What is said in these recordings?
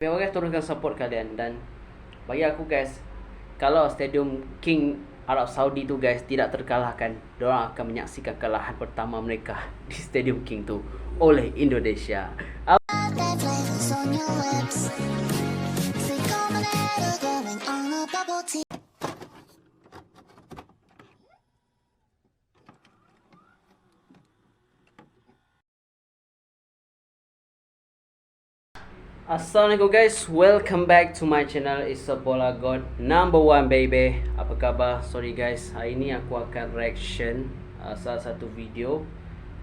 Memang guys, turunkan support kalian. Dan bagi aku guys, kalau Stadium King Arab Saudi tu guys tidak terkalahkan, diorang akan menyaksikan kekalahan pertama mereka di Stadium King tu oleh Indonesia. Assalamualaikum guys, welcome back to my channel. It's a Bola God number one baby. Apa khabar? Sorry guys, hari ini aku akan reaction salah satu video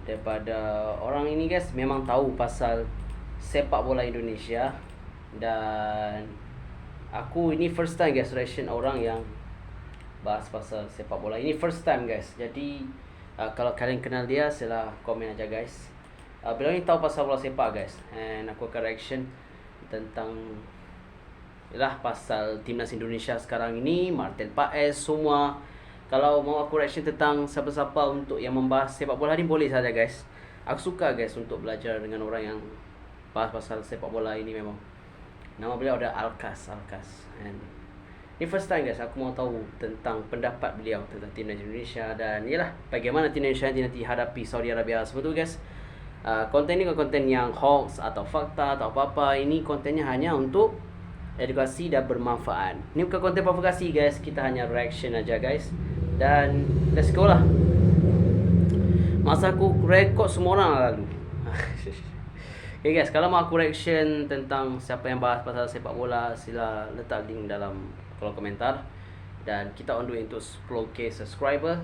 daripada orang ini guys. Memang tahu pasal sepak bola Indonesia. Dan aku ini first time guys reaction orang yang bahas pasal sepak bola. Ini first time guys. Jadi kalau kalian kenal dia, sila komen aja guys. Beliau ni tahu pasal bola sepak guys. And aku akan reaction tentang pasal timnas Indonesia sekarang ini, Martin Paes semua. Kalau mau aku reaction tentang siapa-siapa untuk yang membahas sepak bola ni, boleh saja guys. Aku suka guys untuk belajar dengan orang yang bahas pasal sepak bola ini. Memang nama beliau ada Alkas. And ini first time guys aku mau tahu tentang pendapat beliau tentang timnas Indonesia. Dan bagaimana timnas Indonesia nanti hadapi Saudi Arabia. Sebab tu guys, konten ini bukan konten yang hoax atau fakta atau apa-apa. Ini kontennya hanya untuk edukasi dan bermanfaat. Ini bukan konten provokasi guys. Kita hanya reaction aja guys. Dan let's go lah. Masa aku record semua orang lalu. Okay guys, kalau mau aku reaction tentang siapa yang bahas pasal sepak bola, sila letak link dalam kolom komentar. Dan kita on the way untuk 10k subscriber.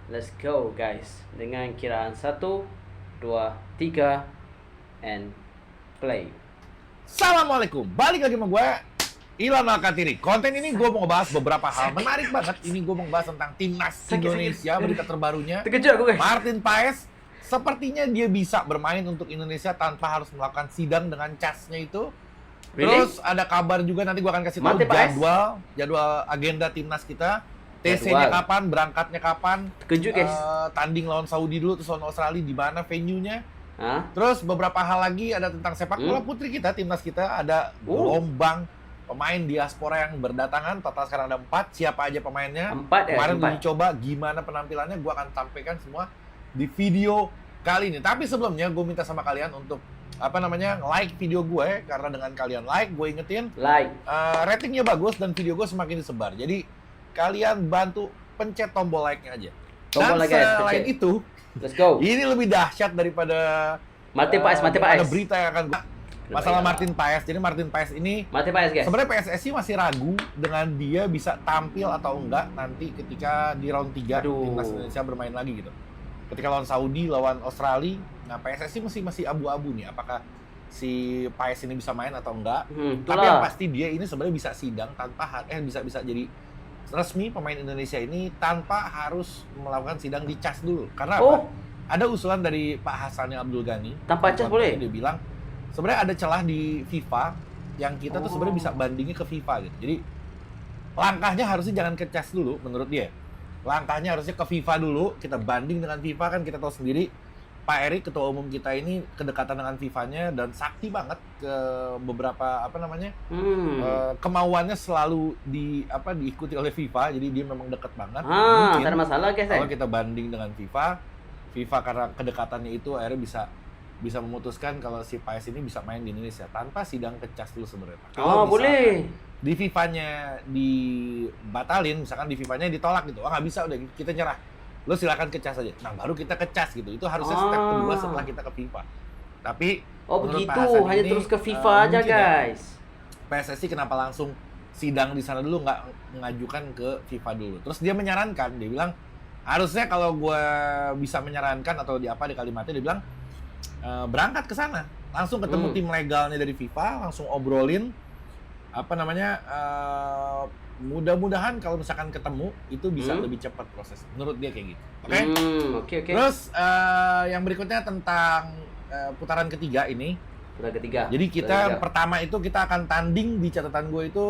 Let's go guys. Dengan kiraan 1, 2, 3 and play. Assalamualaikum, balik lagi sama gue Ilham Al-Katiri. Konten ini gue mau ngebahas beberapa hal menarik banget. Ini gue mau ngebahas tentang timnas Indonesia, berita terbarunya. Terkejut aku guys. Martin Paes, sepertinya dia bisa bermain untuk Indonesia tanpa harus melakukan sidang dengan casnya itu. Really? Terus ada kabar juga, nanti gue akan kasih tahu Martin Paes? jadwal agenda timnas kita. TC-nya kapan, berangkatnya kapan. Terkejut guys. Tanding lawan Saudi dulu, terus lawan Australia, di mana venue-nya. Hah? Terus beberapa hal lagi ada tentang sepak bola putri kita, timnas kita. Ada gelombang pemain diaspora yang berdatangan. Total sekarang ada 4. Siapa aja pemainnya? 4 ya? Kemarin 4. uji coba gimana penampilannya, gue akan sampaikan semua di video kali ini. Tapi sebelumnya gue minta sama kalian untuk like video gue, karena dengan kalian like, gue ingetin ratingnya bagus dan video gue semakin disebar. Jadi kalian bantu pencet tombol like-nya aja. Tombol Dan like, guys, selain pencet. itu, Let's go. ini lebih dahsyat daripada Martin Paes. ada berita yang akan masalah Martin Paes. Jadi Martin Paes ini Martin Paes guys. sebenarnya PSSI masih ragu dengan dia bisa tampil atau enggak nanti ketika di round 3 timnas Indonesia bermain lagi gitu. Ketika lawan Saudi, lawan Australia, nah PSSI masih abu-abu nih apakah si Paes ini bisa main atau enggak. Tapi yang pasti dia ini sebenarnya bisa sidang tanpa bisa jadi resmi pemain Indonesia ini tanpa harus melakukan sidang di CAS dulu. Karena apa? Ada usulan dari Pak Hassani Abdul Ghani. Tanpa CAS boleh? Dia bilang sebenarnya ada celah di FIFA yang kita tuh sebenarnya bisa bandingnya ke FIFA gitu. Jadi langkahnya harusnya jangan ke CAS dulu menurut dia. Langkahnya harusnya ke FIFA dulu, kita banding dengan FIFA. Kan kita tahu sendiri Pak Erik, ketua umum kita ini kedekatan dengan FIFA-nya dan sakti banget ke beberapa kemauannya selalu diikuti oleh FIFA. Jadi dia memang dekat banget. Mungkin ada masalah guys. Kalau kita banding dengan FIFA karena kedekatannya itu akhirnya bisa memutuskan kalau si Paes ini bisa main di Indonesia tanpa sidang ke CAS dulu sebenarnya. Kalau boleh. Di FIFA-nya dibatalin, misalkan di FIFA-nya ditolak gitu. Nggak bisa, udah kita nyerah. Lo silakan ke CAS aja. Nah, baru kita ke CAS gitu. Itu harusnya step kedua setelah kita ke FIFA. Tapi begitu, hanya terus ke FIFA aja guys. PSSI kenapa langsung sidang di sana dulu, nggak mengajukan ke FIFA dulu. Terus dia menyarankan, dia bilang harusnya kalau gue bisa menyarankan atau di kalimatnya dia bilang berangkat ke sana, langsung ketemu tim legalnya dari FIFA, langsung obrolin mudah-mudahan kalau misalkan ketemu itu bisa lebih cepat proses. Menurut dia kayak gitu. Oke? Terus yang berikutnya tentang putaran ketiga ini. Putaran ketiga. Jadi kita pertama itu kita akan tanding di catatan gue itu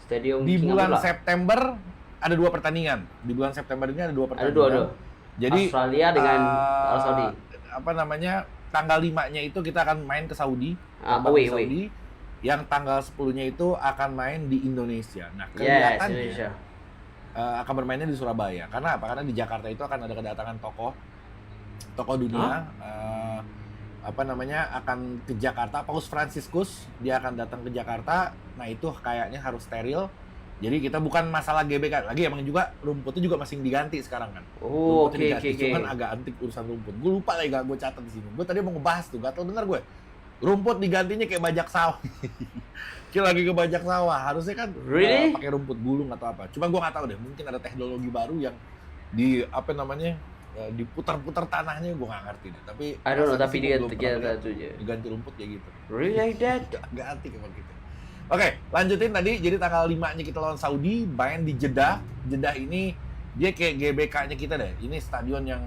Stadium di King bulan Abdullah. September ada 2 pertandingan. Di bulan September ini ada 2 pertandingan. Ada dua. Jadi Australia dengan Arab Saudi. tanggal 5-nya itu kita akan main ke Saudi, terbang away, di Saudi. Yang tanggal 10-nya itu akan main di Indonesia. Nah, Yes, kelihatannya Indonesia. akan bermainnya di Surabaya. Karena apa? Karena di Jakarta itu akan ada kedatangan tokoh dunia, akan ke Jakarta. Paus Fransiskus dia akan datang ke Jakarta. Nah, itu kayaknya harus steril. Jadi kita bukan masalah GBK lagi, emang juga rumputnya juga masih diganti sekarang kan. Oh, Rumputnya oke. diganti, cuman agak antik urusan rumput. Gue lupa lagi, gak gue catat di sini. Gue tadi mau ngebahas tuh, gatel bener gue. Rumput digantinya kayak bajak sawah. Kayak lagi ke bajak sawah. Harusnya kan Really? pakai rumput gulung atau apa. Cuma gue nggak tahu deh. Mungkin ada teknologi baru yang di diputar-putar tanahnya, gue nggak ngerti deh. Tapi I don't know, rasanya tapi sih dia gua belum pernah lihat itu aja. diganti rumput kayak gitu. Really like that? Agak antik emang gitu. Oke, lanjutin tadi. Jadi tanggal 5-nya kita lawan Saudi, main di Jeddah. Jeddah ini dia kayak GBK-nya kita deh. Ini stadion yang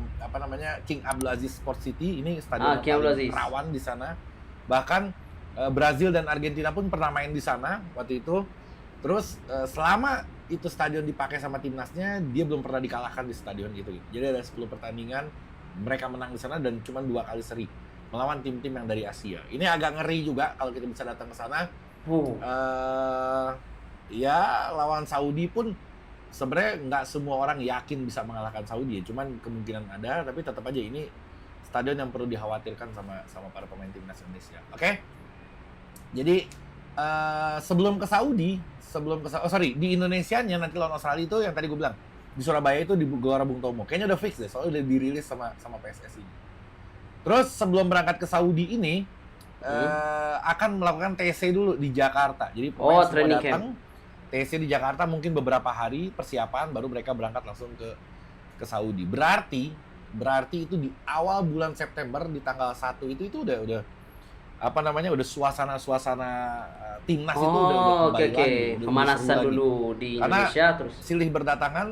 King Abdulaziz Sport City. Ini stadion King yang paling Abdulaziz. rawan di sana. Bahkan Brazil dan Argentina pun pernah main di sana waktu itu. Terus selama itu stadion dipakai sama timnasnya, dia belum pernah dikalahkan di stadion gitu. Jadi ada 10 pertandingan, mereka menang di sana dan cuma 2 kali seri melawan tim-tim yang dari Asia. Ini agak ngeri juga kalau kita bisa datang ke sana. Ya lawan Saudi pun sebenarnya nggak semua orang yakin bisa mengalahkan Saudi ya. Cuman kemungkinan ada, tapi tetap aja ini stadion yang perlu dikhawatirkan sama para pemain timnas Indonesia. Oke? Jadi sebelum ke Saudi, di Indonesianya nanti lawan Australia itu yang tadi gue bilang di Surabaya itu di Gelora Bung Tomo. Kayaknya udah fix deh, soalnya udah dirilis sama PSSI. Terus sebelum berangkat ke Saudi ini akan melakukan TC dulu di Jakarta. Jadi pemain semua training datang camp. TC di Jakarta mungkin beberapa hari persiapan baru mereka berangkat langsung ke Saudi. Berarti itu di awal bulan September di tanggal 1 itu udah suasana timnas itu udah kembali lagi. Udah Pemanasan seru dulu lagi. di Karena Indonesia terus. silih berdatangan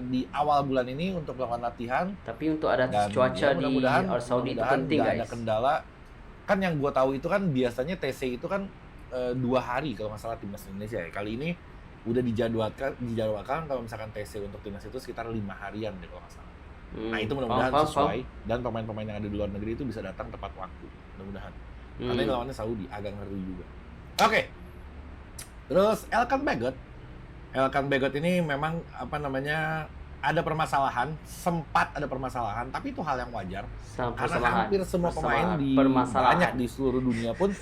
di awal bulan ini untuk melakukan latihan. Tapi untuk ada Dan cuaca ya, di mudah-mudahan Saudi itu penting, nggak guys. ada kendala. Kan yang gue tahu itu kan biasanya TC itu kan 2 hari kalau masalah timnas Indonesia ya. Kali ini udah dijadwalkan kalau misalkan TC untuk timnas itu sekitar 5 harian deh kalau nggak salah. Nah itu mudah-mudahan sesuai dan pemain-pemain yang ada di luar negeri itu bisa datang tepat waktu. Mudah-mudahan. Karena ini lawannya Saudi, agak ngeri juga. Oke. Terus Elkan Bagot ini memang ada permasalahan, sempat ada permasalahan, tapi itu hal yang wajar. Karena hampir semua pemain banyak di seluruh dunia pun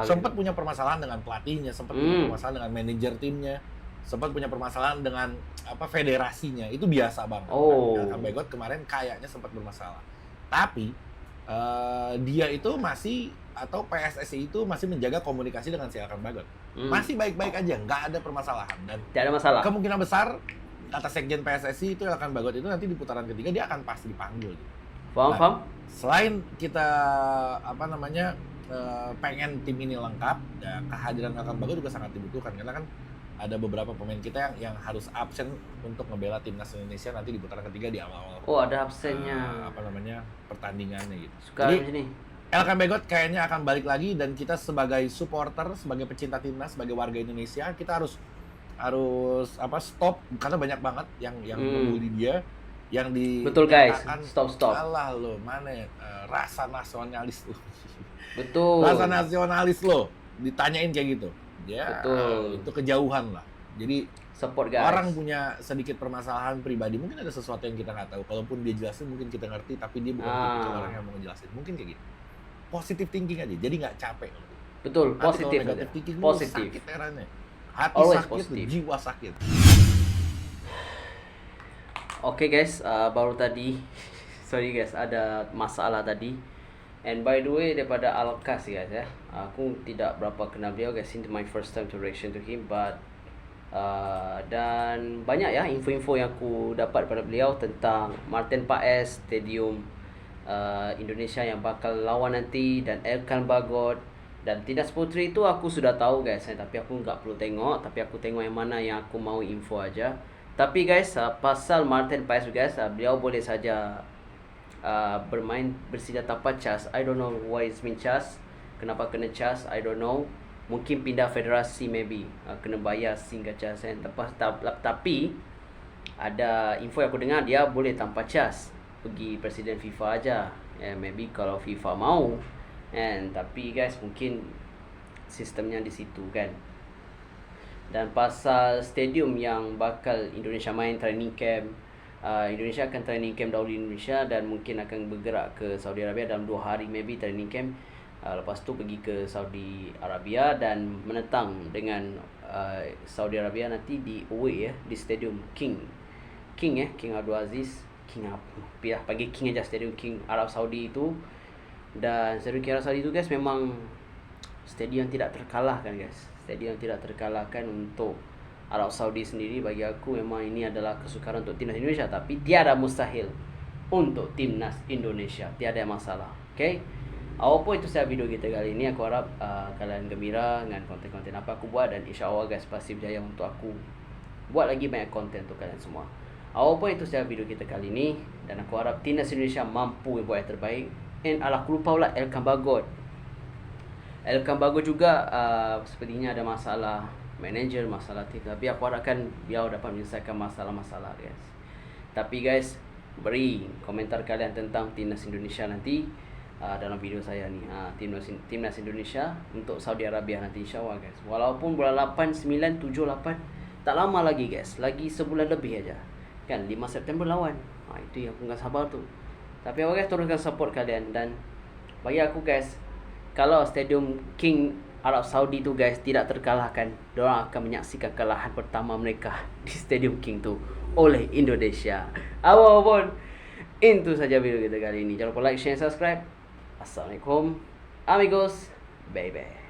sempat punya permasalahan dengan pelatihnya, sempat punya permasalahan dengan manajer timnya, sempat punya permasalahan dengan federasinya. Itu biasa banget. Elkan Bagot kemarin kayaknya sempat bermasalah. Tapi dia itu atau PSSI itu masih menjaga komunikasi dengan si Elkan Bagot. Masih baik-baik aja, nggak ada permasalahan. Dan tidak ada masalah. Kemungkinan besar kata Sekjen PSSI itu Elkan Bagot itu nanti di putaran ketiga dia akan pasti dipanggil. Paham? Selain kita pengen tim ini lengkap, ya, kehadiran Elkan Bagot juga sangat dibutuhkan karena kan ada beberapa pemain kita yang harus absen untuk ngebela timnas Indonesia nanti di putaran ketiga di awal-awal. Ada absennya. Pertandingannya gitu. Jadi sini. Elkan Bagot kayaknya akan balik lagi dan kita sebagai supporter, sebagai pecinta timnas, sebagai warga Indonesia kita harus stop karena banyak banget yang membuli dia, yang betul guys, stop. Alah lo, mana rasa nasionalis lo. Betul. Rasa nasionalis lo ditanyain kayak gitu. Ya, betul. Itu kejauhan lah. Jadi support guys. Orang punya sedikit permasalahan pribadi, mungkin ada sesuatu yang kita nggak tahu. Kalaupun dia jelasin mungkin kita ngerti, tapi dia bukan tipe orang yang mau ngejelasin. Mungkin kayak gitu. Positive thinking aja, jadi nggak capek. Betul, positif aja. Positif. Sakit eranya. Hati Always sakit, positive. Jiwa sakit. Oke guys, baru tadi sorry guys, ada masalah tadi. And by the way, daripada Alkas guys ya, aku tidak berapa kenal beliau guys. Ini my first time to reaction to him, but dan banyak ya info-info yang aku dapat pada beliau tentang Martin Paes, Stadium Indonesia yang bakal lawan nanti, dan Elkan Bagot dan Timnas Putri itu aku sudah tahu guys, tapi aku nggak perlu tengok, tapi aku tengok yang mana yang aku mau info aja. Tapi guys, pasal Martin Paes guys, beliau boleh saja bermain bersenjata cas. I don't know why it's mean cas. Kenapa kena cas? I don't know. Mungkin pindah federasi maybe. Kena bayar sehingga cas. Tapi ada info yang aku dengar dia boleh tanpa cas. Pergi presiden FIFA aja. Maybe kalau FIFA mau, tapi guys mungkin sistemnya di situ kan. Dan pasal stadium yang bakal Indonesia main training camp, Indonesia akan training camp dahulu di Indonesia dan mungkin akan bergerak ke Saudi Arabia dalam 2 hari maybe training camp. Lepas tu pergi ke Saudi Arabia dan menentang dengan Saudi Arabia nanti di away di stadium King Abdul Aziz, King apa panggil King aja, stadium King Arab Saudi itu. Dan stadium King Arab Saudi itu guys memang stadium yang tidak terkalahkan guys, stadium yang tidak terkalahkan untuk Arab Saudi sendiri. Bagi aku memang ini adalah kesukaran untuk timnas Indonesia, tapi tiada mustahil untuk timnas Indonesia, tiada masalah. Okay, apa itu saya video kita kali ini. Aku harap kalian gembira dengan konten-konten apa aku buat, dan insyaAllah guys pasti berjaya untuk aku buat lagi banyak konten untuk kalian semua. Apa itu saya video kita kali ini, dan aku harap timnas Indonesia mampu buat yang terbaik. And aku lupa pula El Cambago juga sepertinya ada masalah manager, masalah tim, tapi aku harapkan dia dapat menyelesaikan masalah-masalah guys. Tapi guys, beri komentar kalian tentang timnas Indonesia nanti dalam video saya ni, timnas Indonesia untuk Saudi Arabia nanti insyaAllah guys. Walaupun bulan 8, 9, 7, 8 tak lama lagi guys, lagi sebulan lebih aja kan, 5 September lawan. Itu yang aku gak sabar tu. Tapi apa guys, teruskan support kalian. Dan bagi aku guys, kalau stadium King Arab Saudi tu guys tidak terkalahkan, diorang akan menyaksikan kekalahan pertama mereka di stadium King tu oleh Indonesia. Apapun, itu saja video kita kali ini. Jangan lupa like, share, subscribe. Assalamualaikum amigos, bye bye.